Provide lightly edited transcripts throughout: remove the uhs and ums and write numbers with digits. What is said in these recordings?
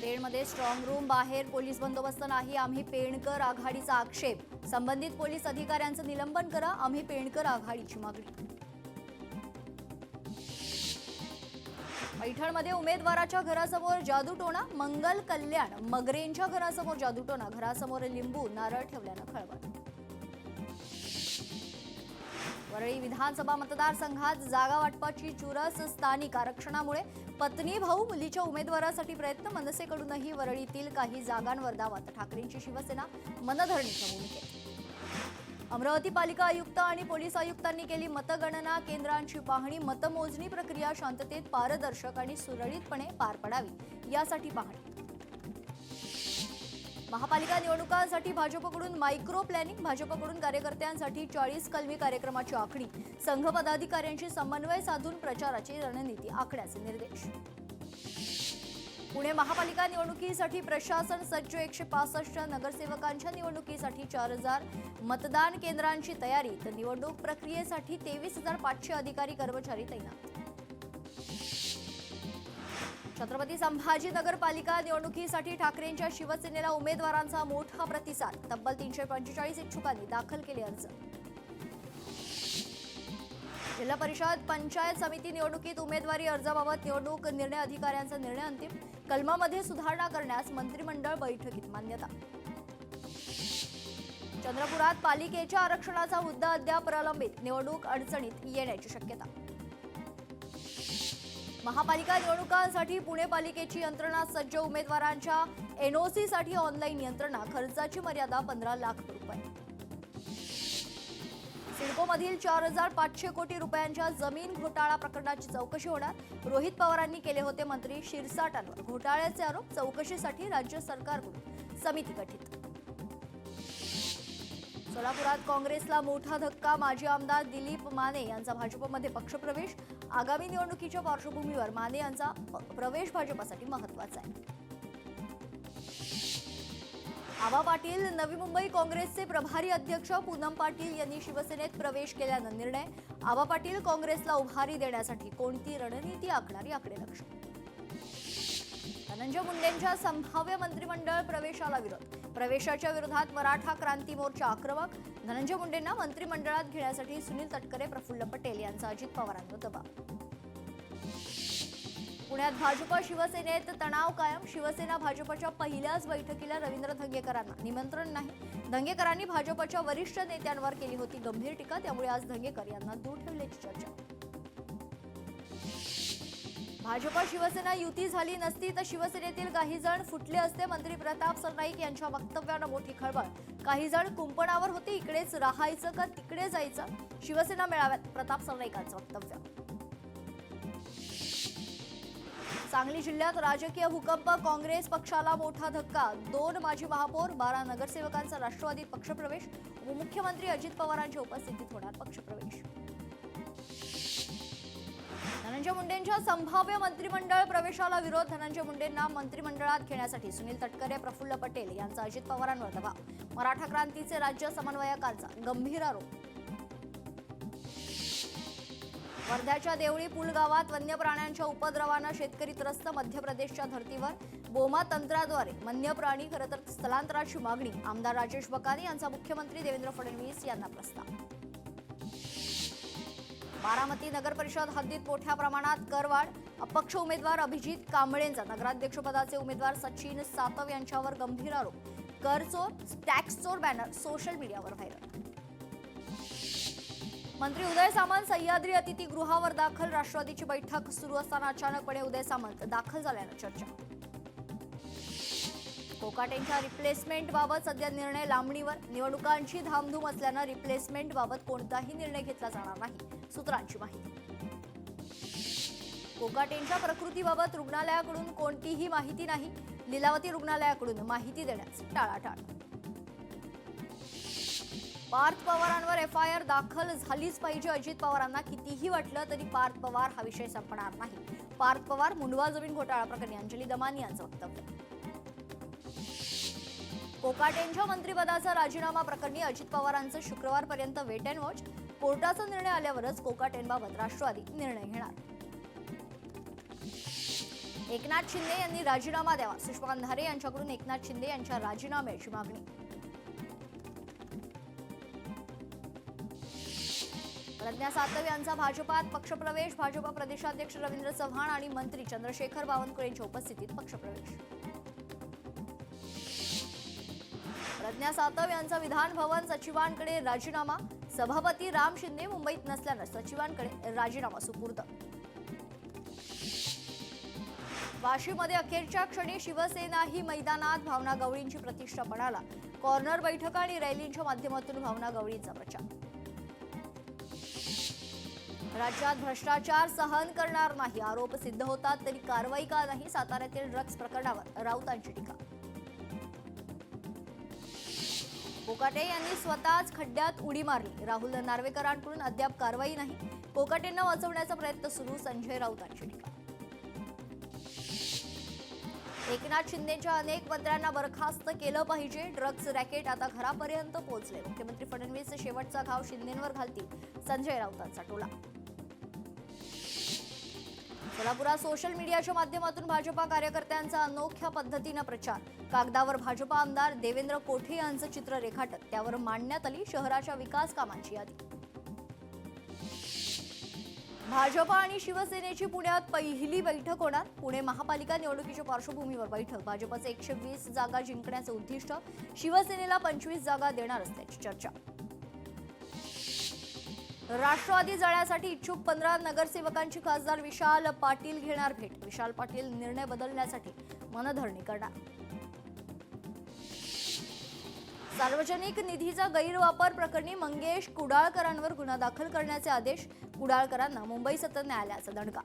पेणमध्ये strong room बाहेर police बंदोबस्त नाही, आम्ही पेणकर आघाडीचा आक्षेप। संबंधित पोलीस अधिकाऱ्यांचं निलंबन करा, आम्ही पेणकर आघाडीची मागणी। पैठणमध्ये उमेदवाराच्या घरासमोर जादूटोणा, मंगल कल्याण मगरेंच्या घरासमोर जादूटोणा, घरासमोर लिंबू नारळ ठेवल्यानं खळबळ। वरळी विधानसभा मतदारसंघात जागा वाटपाची चुरस, स्थानिक आरक्षणामुळे पत्नी भाऊ मुलीच्या उमेदवारासाठी प्रयत्न, मनसेकडूनही वरळीतील काही जागांवर दावा, ठाकरेंची शिवसेना मनधरणीच्या भूमिकेत। अमरावती पालिका आयुक्त आणि पोलीस आयुक्तांनी केली मतगणना केंद्रांची पाहणी, मतमोजणी प्रक्रिया शांततेत, पारदर्शक आणि सुरळीतपणे पार पडावी यासाठी पाहणी। महापालिका निवडणुकांसाठी भाजपकडून मायक्रो प्लॅनिंग, भाजपकडून कार्यकर्त्यांसाठी 40 कलमी कार्यक्रमाची आखणी, संघ पदाधिकाऱ्यांशी समन्वय साधून प्रचाराची रणनीती आखण्याचे निर्देश। पुणे महापालिका निवडणुकीसाठी प्रशासन सज्ज, 165 नगरसेवकांच्या निवडणुकीसाठी 4000 मतदान केंद्रांची तयारी, तर निवडणूक प्रक्रियेसाठी 23,500 अधिकारी कर्मचारी तैनात। छत्रपती संभाजी नगरपालिका निवडणुकीसाठी ठाकरेंच्या शिवसेनेला उमेदवारांचा मोठा प्रतिसाद, तब्बल 345 इच्छुकांनी दाखल केले अर्ज। जिल्हा परिषद पंचायत समिती निवडणुकीत उमेदवारी अर्जाबाबत निवडणूक निर्णय अधिकाऱ्यांचा निर्णय अंतिम, कलमामध्ये सुधारणा करण्यास मंत्रिमंडळ बैठकीत मान्यता। चंद्रपुरात पालिकेच्या आरक्षणाचा मुद्दा अद्याप प्रलंबित, निवडणूक अडचणीत येण्याची शक्यता। महापालिका निवडणुकांसाठी पुणे पालिकेची यंत्रणा सज्ज, उमेदवारांच्या एनओसी साठी ऑनलाईन यंत्रणा, खर्चाची मर्यादा 15 लाख रुपये। सिडकोमधील 4500 कोटी रुपयांच्या जमीन घोटाळा प्रकरणाची चौकशी होणार, रोहित पवारांनी केले होते मंत्री शिरसाटांवर घोटाळ्याचे आरोप, चौकशीसाठी राज्य सरकारकडून समिती गठीत। सोलापुरात काँग्रेसला मोठा धक्का, माजी आमदार दिलीप माने यांचा भाजपमध्ये पक्षप्रवेश, आगामी निवडणुकीच्या पार्श्वभूमीवर माने यांचा प्रवेश भाजपसाठी महत्त्वाचा आहे। आबा पाटील नवी मुंबई काँग्रेसचे प्रभारी अध्यक्ष, पूनम पाटील यांनी शिवसेनेत प्रवेश केल्यानं निर्णय, आबा पाटील काँग्रेसला उभारी देण्यासाठी कोणती रणनीती आखणार याकडे लक्ष। धनंजय मुंडेंच्या संभाव्य मंत्रिमंडळ प्रवेशाला विरोध, प्रवेशाच्या विरोधात मराठा क्रांती मोर्चा आक्रमक, धनंजय मुंडेंना मंत्रिमंडळात घेण्यासाठी सुनील तटकरे, प्रफुल्ल पटेल यांचा अजित पवारांवर दबाव। पुण्यात भाजप शिवसेनेत तणाव कायम, शिवसेना भाजपच्या पहिल्याच बैठकीला रवींद्र धंगेकरांना निमंत्रण नाही, धंगेकरांनी भाजपच्या वरिष्ठ नेत्यांवर केली होती गंभीर टीका, त्यामुळे आज धंगेकर यांना दूर ठेवल्याची चर्चा। भाजप शिवसेना युती झाली नसती तर शिवसेनेतील काही जण फुटले असते, मंत्री प्रताप सरनाईक यांच्या वक्तव्यानं मोठी खळबळ, काही जण कुंपणावर होते, इकडेच राहायचं का तिकडे जायचं, शिवसेना मेळाव्यात प्रताप सरनाईकांचं वक्तव्य। सांगली जिल्ह्यात राजकीय भूकंप, काँग्रेस पक्षाला मोठा धक्का, 2 माजी महापौर, 12 नगरसेवकांचा राष्ट्रवादीत पक्षप्रवेश, उपमुख्यमंत्री अजित पवारांच्या उपस्थितीत होणार पक्षप्रवेश। धनंजय मुंडेंच्या संभाव्य मंत्रिमंडळ प्रवेशाला विरोध, धनंजय मुंडेंना मंत्रिमंडळात घेण्यासाठी सुनील तटकरे, प्रफुल्ल पटेल यांचा अजित पवारांवर दबाव, मराठा क्रांतीचे राज्य समन्वयकांचा गंभीर आरोप। वर्ध्याच्या देवळी पूल गावात वन्य प्राण्यांच्या उपद्रवानं शेतकरी त्रस्त, मध्य प्रदेशच्या धर्तीवर बोमा तंत्राद्वारे वन्य प्राणी खरं तर स्थलांतराची मागणी, आमदार राजेश बकानी यांचा मुख्यमंत्री देवेंद्र फडणवीस यांना प्रस्ताव। बारामती नगर परिषद हद्दीत मोठ्या प्रमाणात करवाढ, अपक्ष उमेदवार अभिजित कांबळेंचा नगराध्यक्षपदाचे उमेदवार सचिन सातव यांच्यावर गंभीर आरोप, कर चोर, टॅक्स चोर बॅनर सोशल मीडियावर व्हायरल। मंत्री उदय सामंत सह्याद्री अतिथीगृहावर दाखल, राष्ट्रवादीची बैठक सुरू असताना अचानकपणे उदय सामंत दाखल झाल्यानं चर्चा। कोकाटेंच्या रिप्लेसमेंट बाबत सध्या निर्णय लांबणीवर, निवडणुकांची धामधूम असल्यानं रिप्लेसमेंट बाबत कोणताही निर्णय घेतला जाणार नाही, सूत्रांची माहिती। कोकाटेंच्या प्रकृतीबाबत रुग्णालयाकडून कोणतीही माहिती नाही, लीलावती रुग्णालयाकडून माहिती देण्यास टाळाटाळ। पार्थ पवारांवर एफआयआर दाखल झालीच पाहिजे, अजित पवारांना कितीही वाटलं तरी पार्थ पवार हा विषय संपणार नाही, पार्थ पवार मुंडवा जमीन घोटाळा प्रकरणी अंजली दमानी यांचं वक्तव्य। कोकाटेंच्या मंत्रिपदाचा राजीनामा प्रकरणी अजित पवारांचं शुक्रवारपर्यंत वेट अँड वॉच, कोर्टाचा निर्णय आल्यावरच कोकाटेंबाबत राष्ट्रवादी निर्णय घेणार। एकनाथ शिंदे यांनी राजीनामा द्यावा. सुषमा अंधारे यांच्याकडून एकनाथ शिंदे यांच्या राजीनाम्याची मागणी. प्रज्ञा सातव यांचा भाजपात पक्षप्रवेश. भाजपा प्रदेशाध्यक्ष रवींद्र चव्हाण आणि मंत्री चंद्रशेखर बावनकुळे यांच्या उपस्थितीत पक्षप्रवेश. प्रज्ञा सातव यांचा विधान भवन सचिवांकडे राजीनामा. सभापती राम शिंदे मुंबईत नसल्यानं सचिवांकडे राजीनामा सुपूर्द. वाशीमध्ये अखेरच्या क्षणी शिवसेनाही मैदानात. भावना गवळींची प्रतिष्ठा पणाला. कॉर्नर बैठका आणि रॅलींच्या माध्यमातून भावना गवळींचा प्रचार. राज्यात भ्रष्टाचार सहन करणार नाही. आरोप सिद्ध होतात तरी कारवाई का नाही. साताऱ्यातील ड्रग्ज प्रकरणावर राऊतांची टीका. कोकाटे यांनी स्वतःच खड्ड्यात उडी मारली. राहुल नार्वेकरांकडून अद्याप कारवाई नाही. कोकाटेंना वाचवण्याचा प्रयत्न सुरू. संजय राऊतांची टीका. एकनाथ शिंदेच्या अनेक मंत्र्यांना बरखास्त केलं पाहिजे. ड्रग्ज रॅकेट आता घरापर्यंत पोहोचले. मुख्यमंत्री फडणवीस शेवटचा घाव शिंदेंवर घालतील. संजय राऊतांचा टोला. सोलापुरात सोशल मीडियाच्या माध्यमातून भाजपा कार्यकर्त्यांचा अनोख्या पद्धतीनं प्रचार. कागदावर भाजपा आमदार देवेंद्र कोठे यांचं चित्र रेखाटत त्यावर मांडण्यात आली शहराच्या विकास कामांची यादी. भाजपा आणि शिवसेनेची पुण्यात पहिली बैठक होणार. पुणे महापालिका निवडणुकीच्या पार्श्वभूमीवर बैठक. भाजपचे 120 जागा जिंकण्याचं उद्दिष्ट. शिवसेनेला 25 जागा देणार असल्याची चर्चा. राष्ट्रवादी जाण्यासाठी इच्छुक 15 नगरसेवकांची खासदार विशाल पाटील घेणार भेट. विशाल पाटील निर्णय बदलण्यासाठी मनधरणी करणार. सार्वजनिक निधीचा गैरवापर प्रकरणी मंगेश कुडाळकरांवर गुन्हा दाखल करण्याचे आदेश. कुडाळकरांना मुंबई सत्र न्यायालयाचा दणका.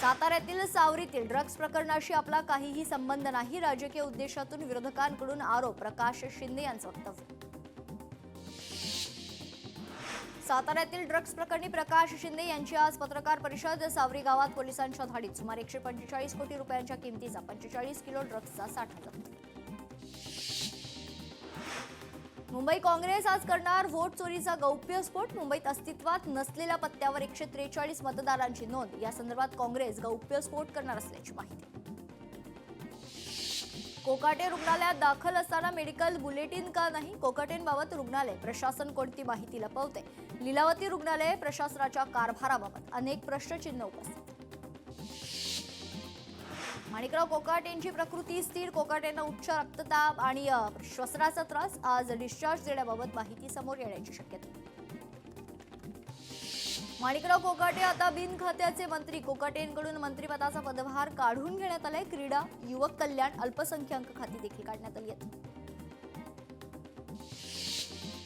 साताऱ्यातील सावरीतील ड्रग्ज प्रकरणाशी आपला काहीही संबंध नाही. राजकीय उद्देशातून विरोधकांकडून आरोप. प्रकाश शिंदे यांचं वक्तव्य. साताऱ्यातील ड्रग्ज प्रकरणी प्रकाश शिंदे यांची आज पत्रकार परिषद. सावरी गावात पोलिसांच्या धाडीत सुमारे 145 कोटी रुपयांच्या किमतीचा 45 किलो ड्रग्जचा साठा जप्त. मुंबई काँग्रेस आज करणार व्होट चोरीचा गौप्यस्फोट. मुंबईत अस्तित्वात नसलेल्या पत्त्यावर 143 मतदारांची नोंद. या संदर्भात काँग्रेस गौप्यस्फोट करणार असल्याची माहिती. कोकाटे रुग्णालयात दाखल असताना मेडिकल बुलेटिन का नाही. कोकाटेंबाबत रुग्णालय प्रशासन कोणती माहिती लपवते. लीलावती रुग्णालय प्रशासनाच्या कारभाराबाबत अनेक प्रश्नचिन्ह उपस्थित. माणिकराव कोकाटेंची प्रकृती स्थिर. कोकाटेंना उच्च रक्तदाब आणि श्वसनाचा त्रास. आज डिस्चार्ज देण्याबाबत माहिती समोर येण्याची शक्यता. माणिकराव कोकाटे आता बिनखात्याचे मंत्री. कोकाटेंकडून मंत्रिपदाचा पदभार काढून घेण्यात आलाय. क्रीडा, युवक कल्याण, अल्पसंख्याक खाती देखील काढण्यात आली आहेत.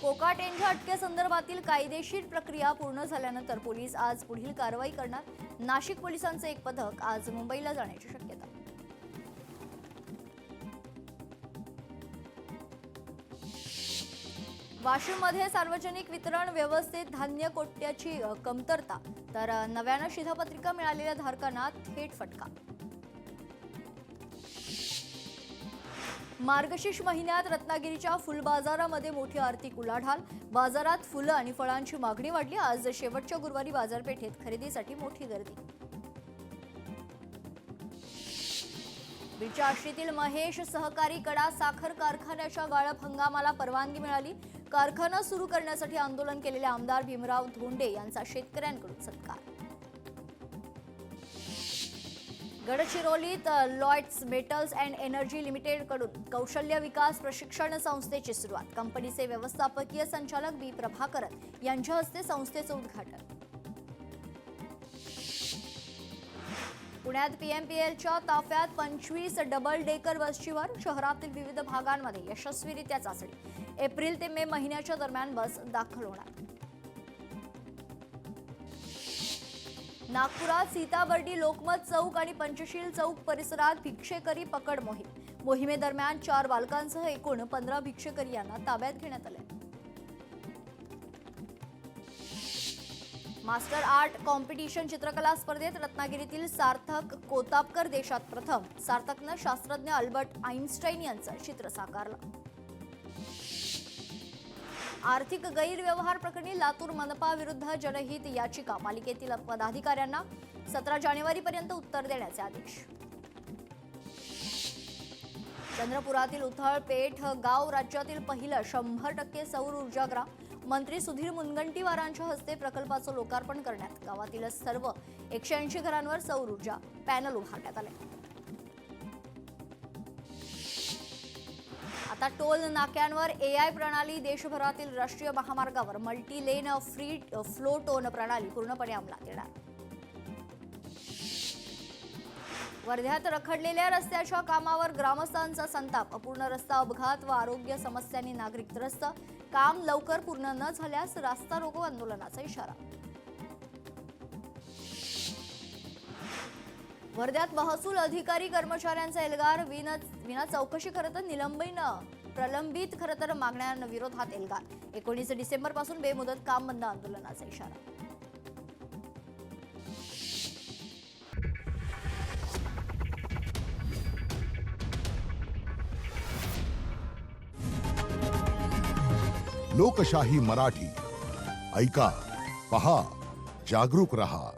कोकाटेंच्या अटकेसंदर्भातील कायदेशीर प्रक्रिया पूर्ण झाल्यानंतर पोलीस आज पुढील कारवाई करणार. नाशिक पोलिसांचं एक पथक आज मुंबईला जाण्याची शक्यता. वाशिममध्ये सार्वजनिक वितरण व्यवस्थेत धान्य कोट्याची कमतरता. तर नव्यानं शिधापत्रिका मिळालेल्या धारकांना थेट फटका. मार्गशीर्ष महिन्यात रत्नागिरीच्या फुल बाजारामध्ये मोठी आर्थिक उलाढाल. बाजारात फुलं आणि फळांची मागणी वाढली. आज शेवटच्या गुरुवारी बाजारपेठेत खरेदीसाठी मोठी गर्दी. बीडच्या आष्टीतील महेश सहकारी कडा साखर कारखान्याच्या गाळप हंगामाला परवानगी मिळाली. कारखाना सुरू करण्यासाठी आंदोलन केलेले आमदार भीमराव धोंडे यांचा शेतकऱ्यांकडून सत्कार. गडचिरोलीत Lloyds Metals and Energy Limited कडून कौशल्य विकास प्रशिक्षण संस्थेची सुरुवात. कंपनीचे व्यवस्थापकीय संचालक बी प्रभाकरन यांच्या हस्ते संस्थेचं उद्घाटन. पुण्यात पीएमपीएलच्या ताफ्यात 25 डबल डेकर बसचीवर. शहरातील विविध भागांमध्ये यशस्वीरित्या चाचणी. एप्रिल ते मे महिन्याच्या दरम्यान बस दाखल होणार. नागपुरात सीताबर्डी लोकमत चौक आणि पंचशील चौक परिसरात भिक्षेकरी पकड मोहीम. मोहिमेदरम्यान 4 बालकांसह एकूण 15 भिक्षेकरी यांना ताब्यात घेण्यात आले. मास्टर आर्ट कॉम्पिटिशन चित्रकला स्पर्धेत रत्नागिरीतील सार्थक कोतापकर देशात प्रथम. सार्थकनं शास्त्रज्ञ अल्बर्ट आइन्स्टाईन यांचं चित्र साकारलं. आर्थिक गैरव्यवहार प्रकरणी लातूर मनपा विरुद्ध जनहित याचिका. पालिकेतील पदाधिकाऱ्यांना 17 जानेवारीपर्यंत उत्तर देण्याचे आदेश. चंद्रपुरातील उथळपेठ गाव राज्यातील पहिलं 100% सौर ऊर्जा ग्राम. मंत्री सुधीर मुनगंटीवारांच्या हस्ते प्रकल्पाचं लोकार्पण करण्यात. गावातील सर्व 180 घरांवर सौर ऊर्जा पॅनल उभारण्यात आले. आता टोल नाक्यांवर AI प्रणाली. देशभरातील राष्ट्रीय महामार्गावर multi lane free flow toll प्रणाली पूर्णपणे अंमलात येणार. वर्ध्यात रखडलेल्या रस्त्याच्या कामावर ग्रामस्थांचा संताप. अपूर्ण रस्ता अपघात व आरोग्य समस्यांनी नागरिक त्रस्त. काम लवकर पूर्ण न झाल्यास रास्ता रोको आंदोलनाचा इशारा. वर्ध्यात महसूल अधिकारी कर्मचाऱ्यांचा एल्गार. विना चौकशी खरं तर प्रलंबित खरं तर मागण्यांविरोधात एल्गार. 19 डिसेंबर पासून बेमुदत काम बंद आंदोलनाचा इशारा. लोकशाही मराठी ऐका, पहा, जागरूक रहा.